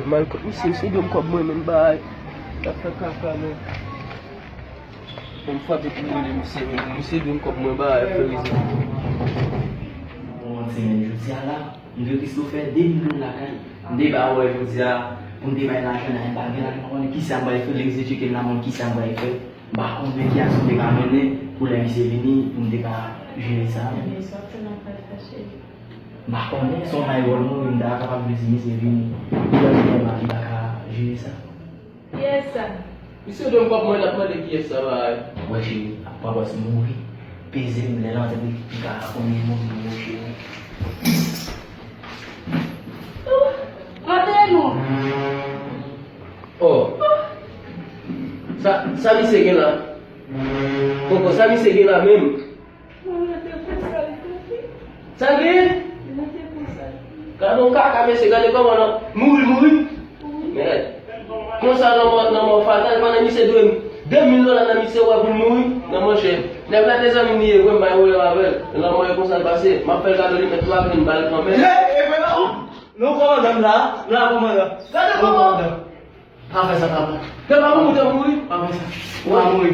Mal kot misi dom kop mwen men bay. Kaka men. Mwen fwa bit mwen misi dom kop mwen bay ferize. Bon, c'est même je dis là, nous Christopher 2 millions la caille. Nous ba ouais je dis on débat l'argent dans un bagage là, qui ça va faire l'exécuter la monde qui ça va faire. Bah on veut qui a son décamener pour les venir pour nous gérer ça. Bah on est son aïeul nous il a capable de venir. Il a gérer ça. Yes sir. Misi dom kop mwen apre de ki sa bay. Ouais, j'ai pas boss mourir. Peser les langues de car on est mourir chez nous. Ratez-nous. Oh. Sa mi se gen la. Koko, sa mi se gen la men. Sa gen? Kadon kaka me se gade koman nan. Mouri. Men. Kon sa nan mo fatal panan mi se $2,000 nan mi se wapou mouri nan mo chen. Ne vla te zami niye kwen bay wole wavel. Nan mo e konsan pase. Ma fel kado li met 3 green bal kan men. Non commandant là, commandant. Kade koman? Pas fait ça, papa. Te pa mou te mouri? Pas fait ça. Ouais,